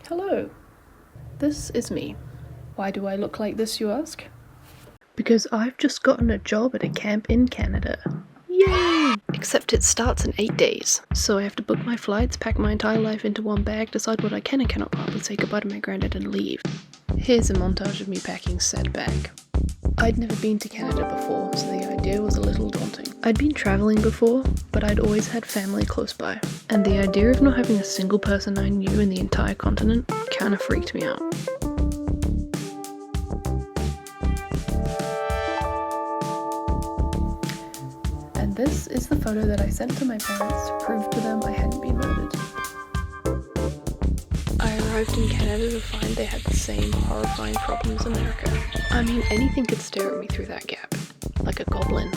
Hello, this is me. Why do I look like this, you ask? Because I've just gotten a job at a camp in Canada. Yay! Except it starts in 8 days, so I have to book my flights, pack my entire life into one bag, decide what I can and cannot properly say goodbye to my granddad and leave. Here's a montage of me packing said bag. I'd never been to Canada before, so the idea was a little daunting. I'd been traveling before, but I'd always had family close by, and the idea of not having a single person I knew in the entire continent kinda freaked me out. And this is the photo that I sent to my parents to prove to them I hadn't been murdered. I arrived in Canada to find they had the same horrifying problem as America. I mean, anything could stare at me through that gap. Like a goblin.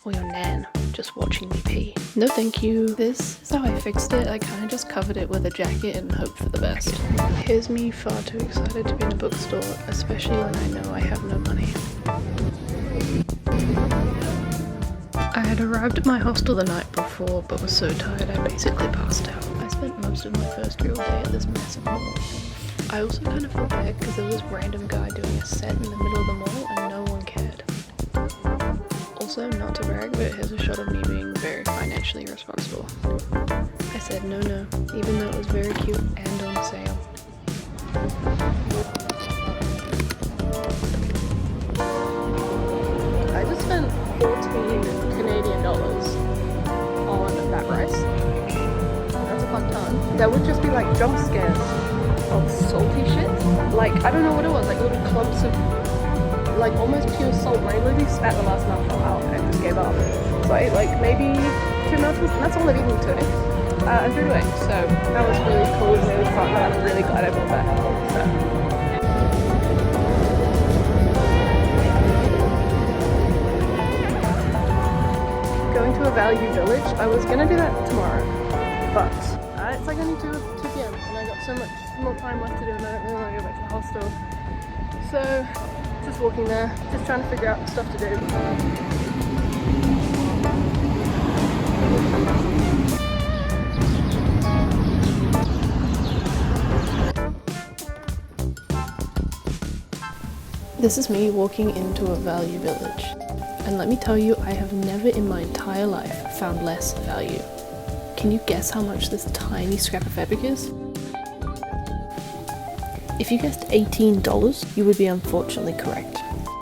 Or your nan, just watching me pee. No thank you. This is how I fixed it. I kinda just covered it with a jacket and hoped for the best. Here's me far too excited to be in a bookstore, especially when I know I have no money. I had arrived at my hostel the night before, but was so tired I basically passed out. I spent most of my first real day at this massive mall. I also kind of felt bad because there was this random guy doing a set in the middle of the mall and no one cared. Also, not to brag, but here's a shot of me being very financially responsible. I said no, even though it was very cute and on sale. I just spent 14 Canadian dollars on that rice. That's a fuck ton. That would just be like jump scares of salty shit. Like, I don't know what it was, like little clumps of like almost pure salt. I literally spat the last mouthful out and just gave up. So I ate like maybe 2 mouthfuls, and that's all I've eaten today. And threw it away. So that was really cool and really fun, and I'm really glad I bought that. So. Going to a value village. I was gonna do that tomorrow, but it's like only 2 p.m. and I got so much more time left to do, and I don't really want to go back to the hostel. So just walking there, just trying to figure out stuff to do. This is me walking into a value village. And let me tell you, I have never in my entire life found less value. Can you guess how much this tiny scrap of epic is? If you guessed $18, you would be unfortunately correct.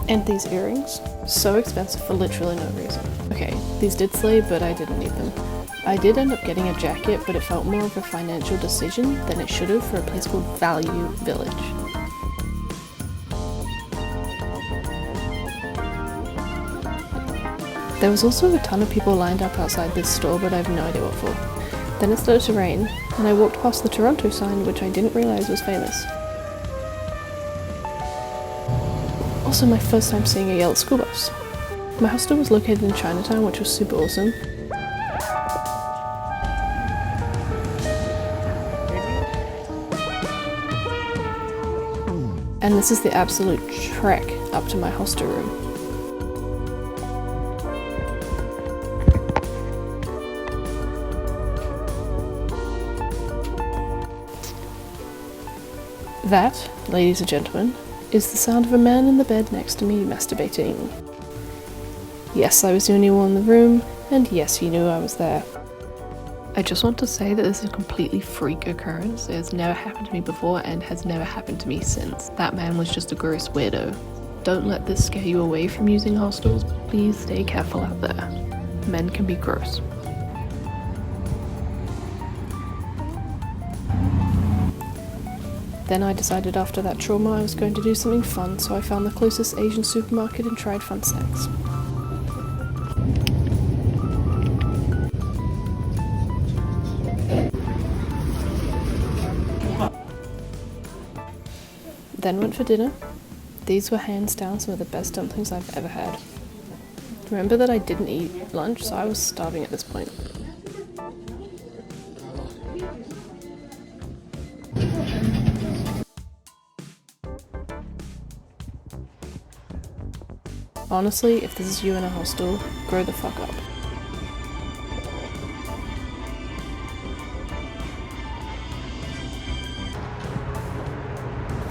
And these earrings? So expensive for literally no reason. Okay, these did slay, but I didn't need them. I did end up getting a jacket, but it felt more of a financial decision than it should have for a place called Value Village. There was also a ton of people lined up outside this store, but I have no idea what for. Then it started to rain, and I walked past the Toronto sign, which I didn't realise was famous. Also my first time seeing a yellow school bus. My hostel was located in Chinatown, which was super awesome. And this is the absolute trek up to my hostel room. That, ladies and gentlemen, is the sound of a man in the bed next to me masturbating. Yes, I was the only one in the room, and yes, he knew I was there. I just want to say that this is a completely freak occurrence. It has never happened to me before and has never happened to me since. That man was just a gross weirdo. Don't let this scare you away from using hostels. Please stay careful out there. Men can be gross. Then I decided after that trauma I was going to do something fun, so I found the closest Asian supermarket and tried fun snacks. Then went for dinner. These were hands down some of the best dumplings I've ever had. Remember that I didn't eat lunch, so I was starving at this point. Honestly, if this is you in a hostel, grow the fuck up.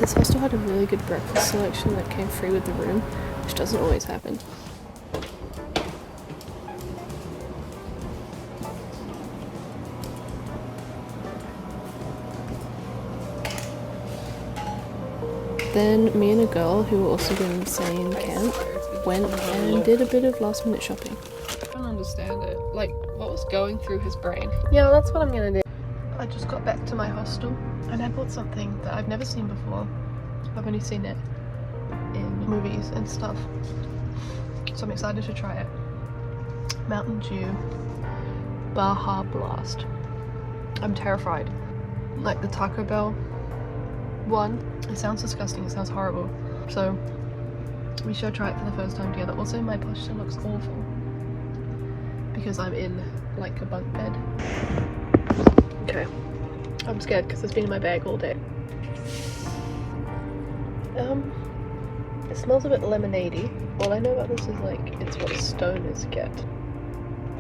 This hostel had a really good breakfast selection that came free with the room, which doesn't always happen. Then me and a girl who were also going to the same camp went and did a bit of last minute shopping. I don't understand it. Like, what was going through his brain? Yeah, that's what I'm gonna do. I just got back to my hostel and I bought something that I've never seen before. I've only seen it in movies and stuff. So I'm excited to try it. Mountain Dew Baja Blast. I'm terrified. Like the Taco Bell one. It sounds disgusting, it sounds horrible. So we should try it for the first time together. Also, my posture looks awful because I'm in like a bunk bed. Okay, I'm scared because it's been in my bag all day. It smells a bit lemonade-y. All I know about this is like it's what stoners get.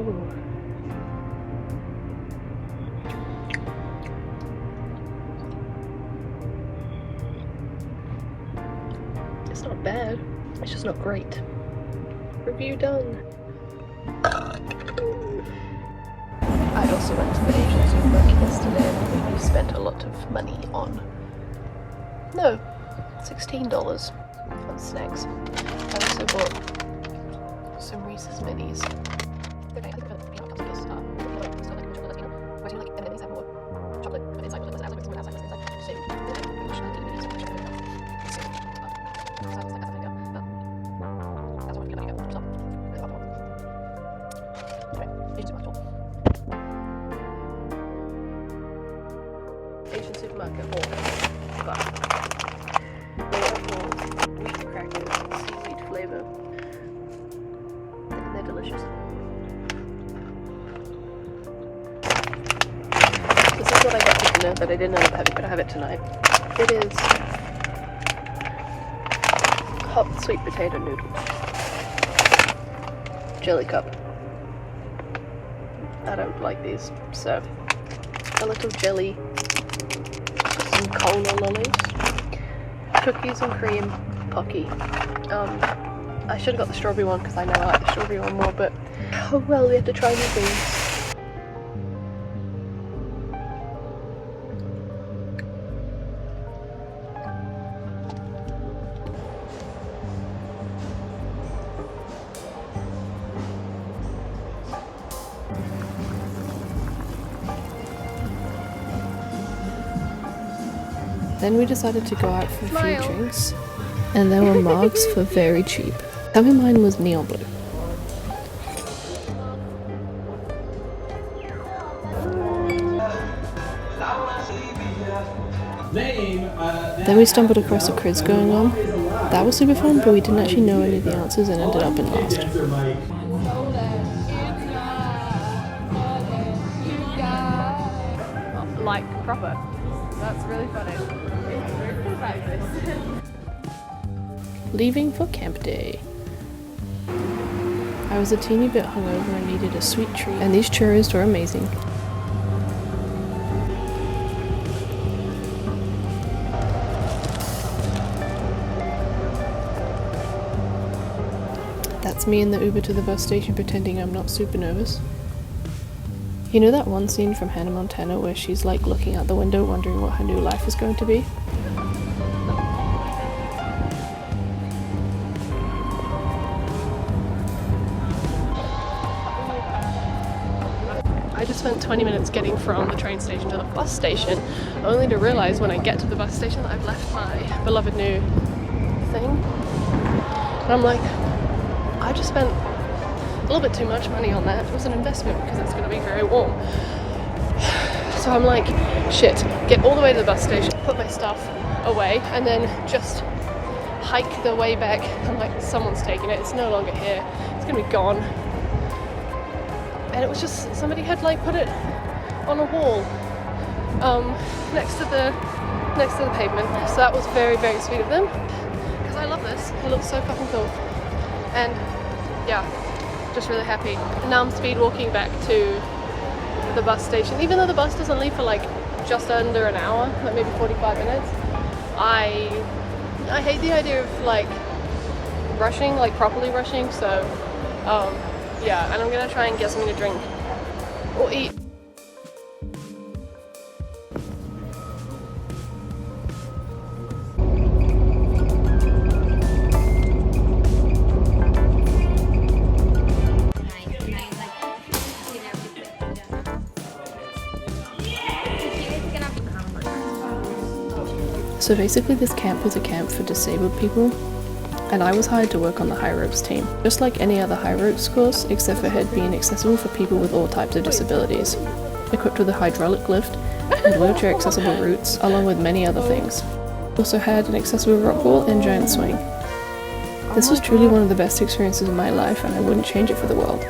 Ooh. It's not bad, it's just not great. Review done. I also went to the Asian supermarket yesterday and we spent a lot of money on, no, $16 on snacks. I also bought some Reese's Minis. Asian supermarket haul, but they are called wheat crackers, seaweed flavour, and they're delicious. This is what I got for dinner that I didn't end up having, but I have it tonight. It is hot sweet potato noodles, jelly cup. I don't like these, so a little jelly. Some cola lollies, cookies and cream Pocky. I should have got the strawberry one because I know I like the strawberry one more, but oh well, we have to try new things. Then we decided to go out for a few drinks, and there were mugs for very cheap. Tell me mine was neon blue. Then we stumbled across a quiz going on. That was super fun, but we didn't actually know any of the answers and ended up in last. Like proper. That's really funny. Leaving for camp day. I was a teeny bit hungover and needed a sweet treat, and these churros were amazing. That's me in the Uber to the bus station pretending I'm not super nervous. You know that one scene from Hannah Montana where she's like looking out the window wondering what her new life is going to be? I just spent 20 minutes getting from the train station to the bus station, only to realise when I get to the bus station that I've left my beloved new thing. And I'm like, I just spent a little bit too much money on that. It was an investment because it's going to be very warm. So I'm like, shit, get all the way to the bus station, put my stuff away, and then just hike the way back. I'm like, someone's taking it, it's no longer here, it's going to be gone. And it was just, somebody had like put it on a wall next to the pavement. So that was very, very sweet of them. Because I love this, it looks so fucking cool. And yeah, just really happy. And now I'm speed walking back to the bus station, even though the bus doesn't leave for like just under an hour, like maybe 45 minutes. I hate the idea of like rushing, like properly rushing, so yeah, and I'm gonna try and get something to drink or eat. So basically this camp was a camp for disabled people, and I was hired to work on the high ropes team. Just like any other high ropes course, except for it being accessible for people with all types of disabilities. Equipped with a hydraulic lift and wheelchair accessible routes, along with many other things. Also had an accessible rock wall and giant swing. This was truly one of the best experiences of my life, and I wouldn't change it for the world.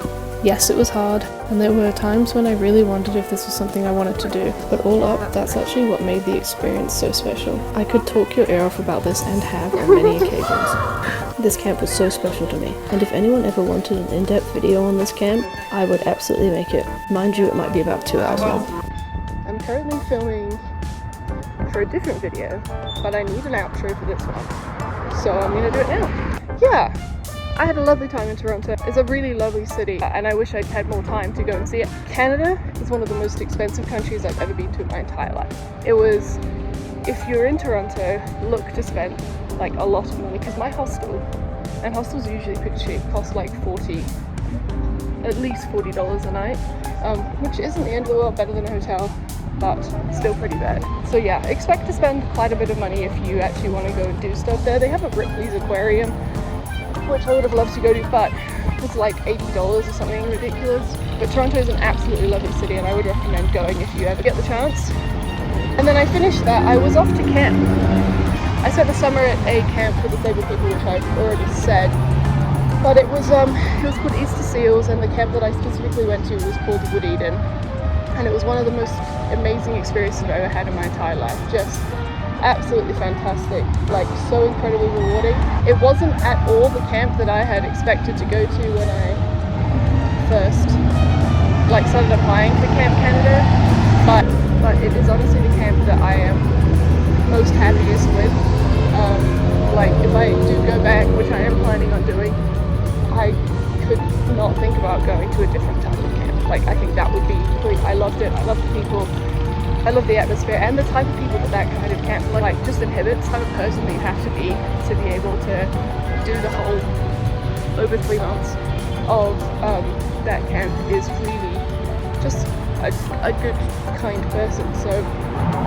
Yes, it was hard, and there were times when I really wondered if this was something I wanted to do, but all up, that's actually what made the experience so special. I could talk your ear off about this, and have on many occasions. This camp was so special to me, and if anyone ever wanted an in-depth video on this camp, I would absolutely make it. Mind you, it might be about 2 hours long. I'm currently filming for a different video, but I need an outro for this one, so I'm gonna do it now. Yeah! I had a lovely time in Toronto. It's a really lovely city, and I wish I'd had more time to go and see it. Canada is one of the most expensive countries I've ever been to in my entire life. It was, if you're in Toronto, look to spend like a lot of money, because my hostel, and hostels are usually pretty cheap, cost like at least $40 a night, which isn't the end of the world, better than a hotel, but still pretty bad. So yeah, expect to spend quite a bit of money if you actually want to go and do stuff there. They have a Ripley's Aquarium, which I would have loved to go to, but it's like $80 or something ridiculous. But Toronto is an absolutely lovely city, and I would recommend going if you ever get the chance. And then I finished that, I was off to camp. I spent the summer at a camp for disabled people, which I've already said. But it was called Easter Seals, and the camp that I specifically went to was called Wood Eden. And it was one of the most amazing experiences I've ever had in my entire life. Just absolutely fantastic, like so incredibly rewarding. It wasn't at all the camp that I had expected to go to when I first started applying for Camp Canada, but it is honestly the camp that I am most happiest with. Like if I do go back, which I am planning on doing, I could not think about going to a different type of camp. Like I think that would be complete. I loved it. I loved the people. I love the atmosphere and the type of people that kind of camp like just inhibits the type of person that you have to be able to do the whole over 3 months of that camp is really just a good, kind person. So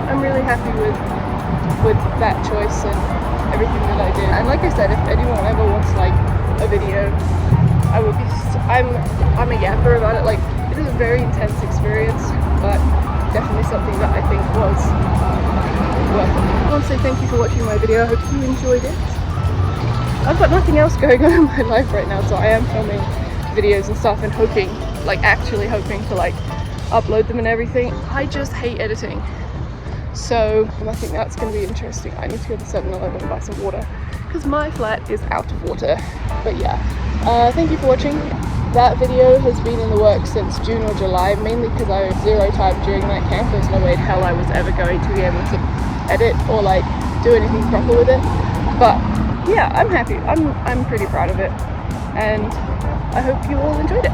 I'm really happy with that choice and everything that I did. And like I said, if anyone ever wants like a video, I would be. I'm a yapper about it. Like it is a very intense experience, but definitely something that I think was worth it. I want to say thank you for watching my video. I hope you enjoyed it. I've got nothing else going on in my life right now, so I am filming videos and stuff and hoping, actually hoping to upload them and everything. I just hate editing. So I think that's going to be interesting. I need to go to 7-Eleven and buy some water because my flat is out of water. But yeah, thank you for watching. That video has been in the works since June or July, mainly because I had zero time during that camp. There's no way in hell I was ever going to be able to edit or do anything proper with it. But yeah, I'm happy. I'm pretty proud of it, and I hope you all enjoyed it.